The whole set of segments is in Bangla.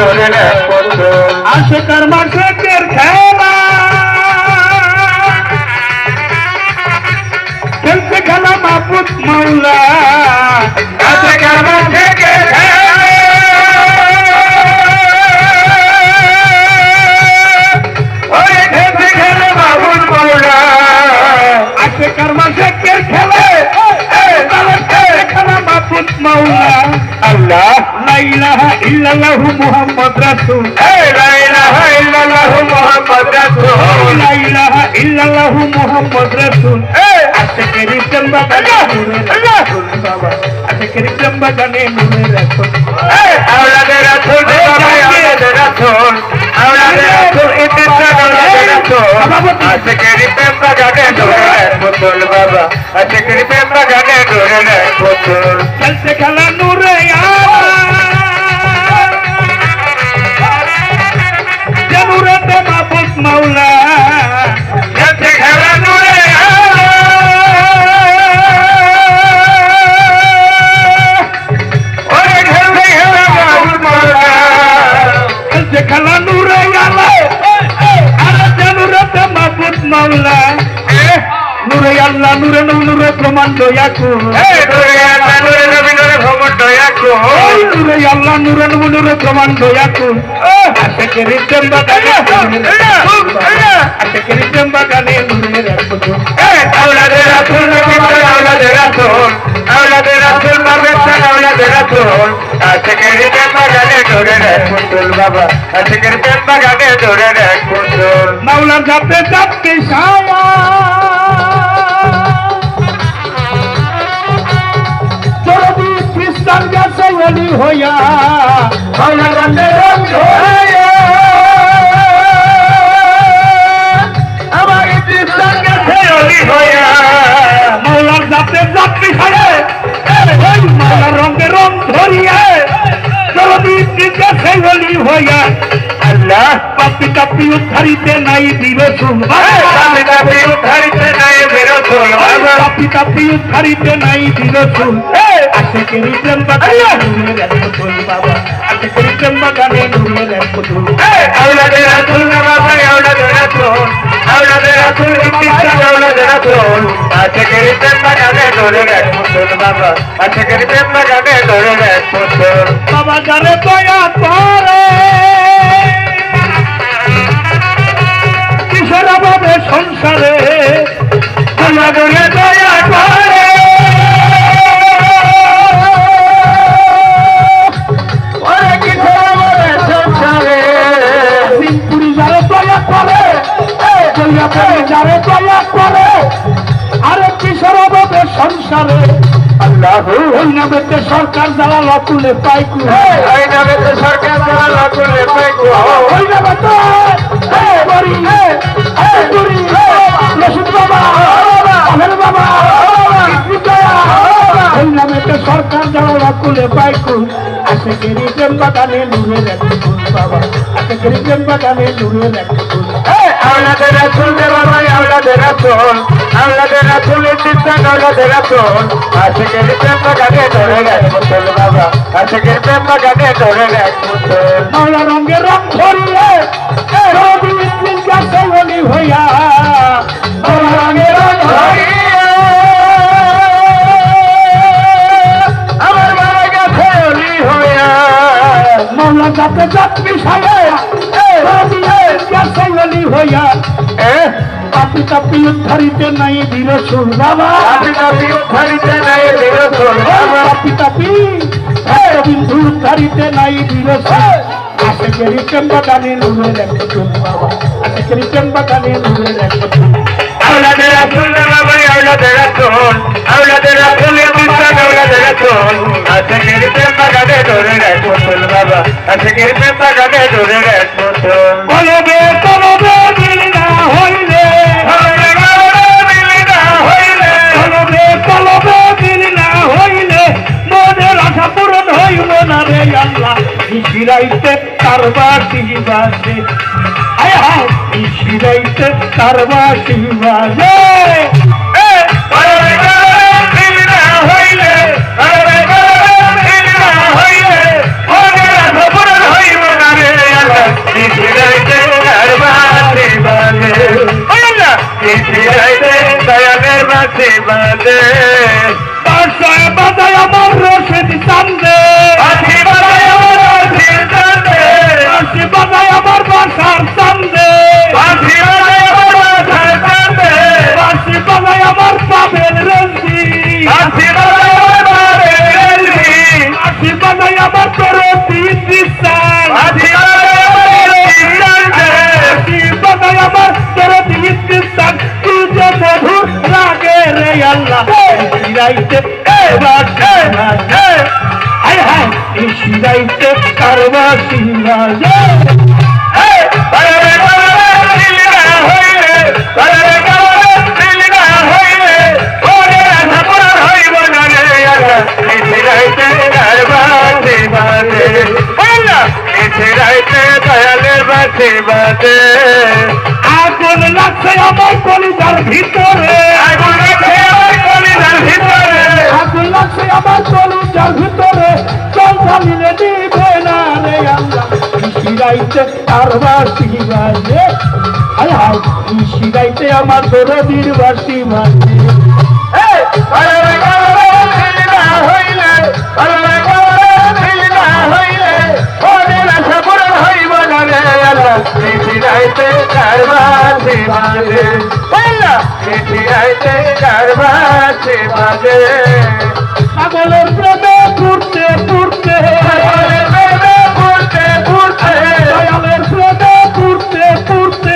ধরে নেয় পুতুল আশেকার মাশেকের খেলা খেলতে খেলা মাহবুব মাওলা আশেকার মাশেকের খেলা ওরে খেলতে খেলে মাহবুব মাওলা আশেকার মাশেকের খেলা খেলা মাহবুব মাওলা আল্লাহ লা ইলাহা ইল্লাল্লাহু মুহাম্মদ রাসূল লা ইলাহা ইল্লাল্লাহু মুহাম্মদ রাসূল লা ইলাহা ইল্লাল্লাহু মুহাম্মদ রাসূল আশেকের চম্বাগানে বাবা আশেকের চম্বাগানে নূরে রাসূল আওলাদের রাসূল আওলাদের রাসূল আওলাদের রাসূল ইতিসা আওলাদের রাসূল আশেকের চম্বাগানে নূরে পুতুল বাবা আশেকের চম্বাগানে নূরে পুতুল খেলতে খেলা নূরে নূরেতে মাহবুব মাওলা খেলতে খেলা নূরে ওরে খেলতে খেলা মাহবুব মাওলা খেলতে খেলা নূরে আরে নূরেতে মাহবুব মাওলা নূরে আল্লাহ নূরে নূরে প্রমাণ দয়াকুল নূরে আল্লাহ নূরে নবী নূরে ভ্রমণ দয়াকুল নূরে আল্লাহ নূরে নূরে প্রমাণ দয়াকুল আশেকের চম্বাগানে আশেকের চম্বাগানে নূরে রাসূল আওলাদের রাসূল নবী আওলাদের রাসূল আওলাদের রাসূল মারবেন আওলাদের রাসূল আশেকের চম্বাগানে নূরে পুতুল বাবা আশেকের চম্বাগানে নূরে পুতুল মাওলা যাতে যাতে ছায়া চরবি খ্রিস্টান গেছে ওলি হইয়া মাওলা যাতে আমার খ্রিস্টান গেছে ওলি হইয়া মাওলার যাতে যাতে ছায়া ওই মাওলা রঙে রং ধরিয়া চরবি গেছে ওলি হইয়া আল্লাহ পাপি কাপি উদ্ধারিতে নাই বিরসুল আমি কাপি উদ্ধারিতে নাই বেরোতুল বাবা পাপি কাপি উদ্ধারিতে নাই বিরসুল আশেকের চম্বাগানে নূরে রাসূল বাবা আশেকের চম্বাগানে নূরে রাসূল আওলাদের রাসূল বাবা আওলাদের রাসূল আওলাদের রাসূল ইতিসা আওলাদের রাসূল আশেকের চম্বাগানে নূরে পুতুল বাবা আশেকের চম্বাগানে নূরে পুতুল বাবা যারে দয়া করে কিসের অভাবে সংসারে আমাদের দয়া করে ওরে কিসের আমাদের সংসারে সিংপুরি যারে দয়া করে দয়াপুরি যারে দয়া করে আরে কিসের অভাবে সংসারে আল্লাহু ওই নামেতে সরকার যারা লকুলে পাইকু এই নামে তো সরকার দ্বারা লাগুলে পাইকু ওই নামেতে করি করি রশিদ বাবা আমের বাবা ওই নামেতে সরকার যারা লকুলে পাইকু আশেকের চম্বাগানে নূরে রাসূল বাবা আশেকের চম্বাগানে নূরে রাসূল আওলাদের রাসূল বাবা আওলাদের রাসূল আওলাদের রাসূল ইতিসা আওলাদের রাসূল আশেকের চম্বাগানে নূরে পুতুল বাবা আশেকের চম্বাগানে নূরে পুতুল মাওলা রঙে রং ধরিয়ে রবি মিছিল গাছে ওলি হইয়া মাওলা রঙে রং ধরিয়ে আমার মারা গেছে ওলি হইয়া মাওলা যাতে যাত্রী সায়ে রবি মিছিল গাছে ওলি হইয়া পাপি কাপি উদ্ধারিতে নাই বিরসুল বাবা আমি কাপি উদ্ধারিতে নাই বেরোতুল বাবা পাপি কাপি বিন্দু উদ্ধারিতে নাই বিরসুল আশেকের চম্বাগানে নূরে রাসূল বাবা আশেকের চম্বাগানে নূরে রাসূল আওলাদের রাসূল বাবা আওলাদের রাসূল আওলাদের রাসূল ইতিসা আওলাদের রাসূল আশেকের চম্বাগানে নূরে পুতুল বাবা আশেকের চম্বাগানে নূরে পুতুল কলবে কলবে মিল না হইলে কলবে কলবে মিল না হইলে মনের আশা পূরণ হইল না রে আল্লাহ ইশিরাইতে কারবাসি বাজে হায় হায় ইশিরাইতে কারবাসি বাজে বাজে বাসায় বাজায় আমার রশিদ চান্দে বাঁশি বাজায় আমার রশিদ চান্দে বাঁশি বাজায় আমার বাসার চান্দে বাঁশি বাজায় আমার বাসার চান্দে বাঁশি বাজায় আমার পাবেল রঞ্জি বাঁশি বাজায় আমার বাবের রেলজি বাঁশি বাজায় আমার তোর তিন দিশান বাঁশি বাজায় আমার রশিদ চান্দে বাঁশি বাজায় আমার তোর তিন দিশান তুই যে মধুর লাগে রে আল্লাহ শিরাইতে এবার হায় হায় এই শিরাইতে কারবাসি লাগে বাজারে বাজারে দিলনা হইলে বাজারে বাজারে দিলনা হইলে ওরে রাধাপুর হইব না রে আল্লাহ নিছিরাইতে গারবাসি বাজে বললা নিছিরাইতে দয়ালের বাসি বাজে আগুন লাগছে আমার কলিজার ভিতরে আগুন লাগছে আমার কলিজার ভিতরে আগুন লাগছে আমার কলিজার ভিতরে চল জ্বালিলে দিবে না রে আল্লাহ শিরাইতে কারবাসি বাজে হায় হায় শিরাইতে আমার দরদির বাসি বাজে বাজারে বাজারে দিলনা হইলে বাজারে বাজারে দিলনা হইলে ওরে রাধাপুর হইব না রে আল্লাহ নিছিরাইতে গারবাসি বাজে বললা নিছিরাইতে গারবাসি বাজে পাগলের প্রেমে ঘুরতে ঘুরতে দয়ালের প্রেমে ঘুরতে ঘুরতে দয়ালের প্রেমে ঘুরতে ঘুরতে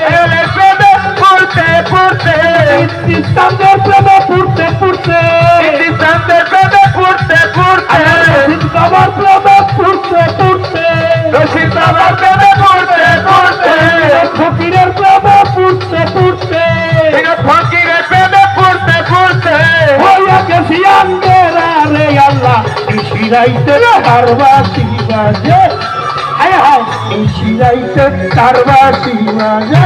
দয়ালের প্রেমে ঘুরতে ঘুরতে ইসলামের প্রেমে ঘুরতে ঘুরতে ইসলামের প্রেমে ঘুরতে ঘুরতে বাবার প্রেমে ঘুরতে ঘুরতে রশিদ বাবার প্রেমে ঘুরতে ঘুরতে ফকিরের প্রেমে ঘুরতে ঘুরতে ফকিরের প্রেমে ঘুরতে ঘুরতে হইয়া গেছি আন্দেরা রে আল্লাহ শিরাইতে কারবাসি বাজে হায় হায় শিরাইতে কারবাসি বাজে